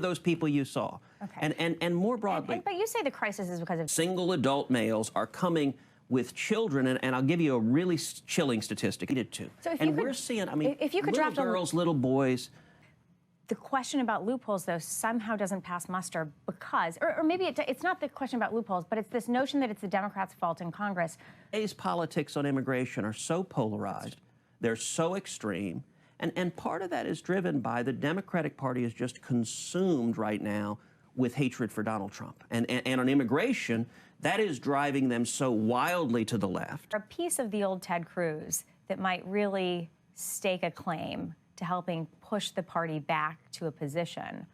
those people you saw. Okay. And more broadly, but you say the crisis is because of single adult males are coming with children, and I'll give you a really chilling statistic. So if and you could, we're seeing, I mean, if you could little draft girls, little boys. The question about loopholes, though, somehow doesn't pass muster because, or maybe it's not the question about loopholes, but it's this notion that it's the Democrats' fault in Congress. Today's politics on immigration are so polarized, they're so extreme, and part of that is driven by the Democratic Party is just consumed right now with hatred for Donald Trump. And on immigration, that is driving them so wildly to the left. A piece of the old Ted Cruz that might really stake a claim to helping push the party back to a position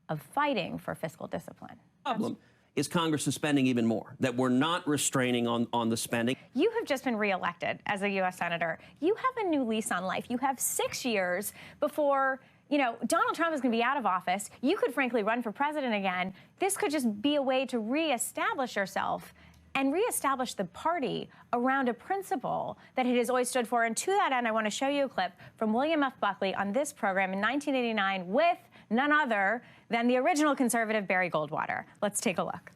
of fighting for fiscal discipline. The problem is Congress is spending even more, that we're not restraining on the spending. You have just been reelected as a U.S. Senator. You have a new lease on life. You have 6 years before, you know, Donald Trump is going to be out of office. You could, frankly, run for president again. This could just be a way to reestablish yourself and reestablish the party around a principle that it has always stood for. And to that end, I want to show you a clip from William F. Buckley on this program in 1989 with none other than the original conservative Barry Goldwater. Let's take a look.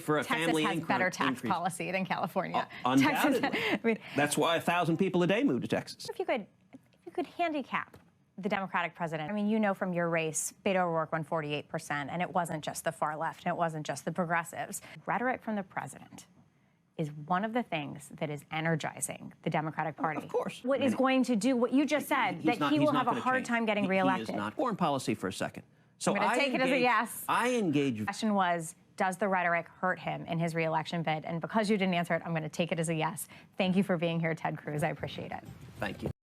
For a Texas family has better tax increase. Policy than California. Undoubtedly. Texas, I mean, that's why 1,000 people a day move to Texas. If you could handicap the Democratic president. I mean, you know from your race, Beto O'Rourke won 48%, and it wasn't just the far left, and it wasn't just the progressives. Rhetoric from the president is one of the things that is energizing the Democratic Party. Of course. What is going to do what you just said, that he will have a hard time getting reelected. He is not. Foreign policy for a second. So I'm going to take it as a yes. I engage. The question was, does the rhetoric hurt him in his reelection bid? And because you didn't answer it, I'm going to take it as a yes. Thank you for being here, Ted Cruz. I appreciate it. Thank you.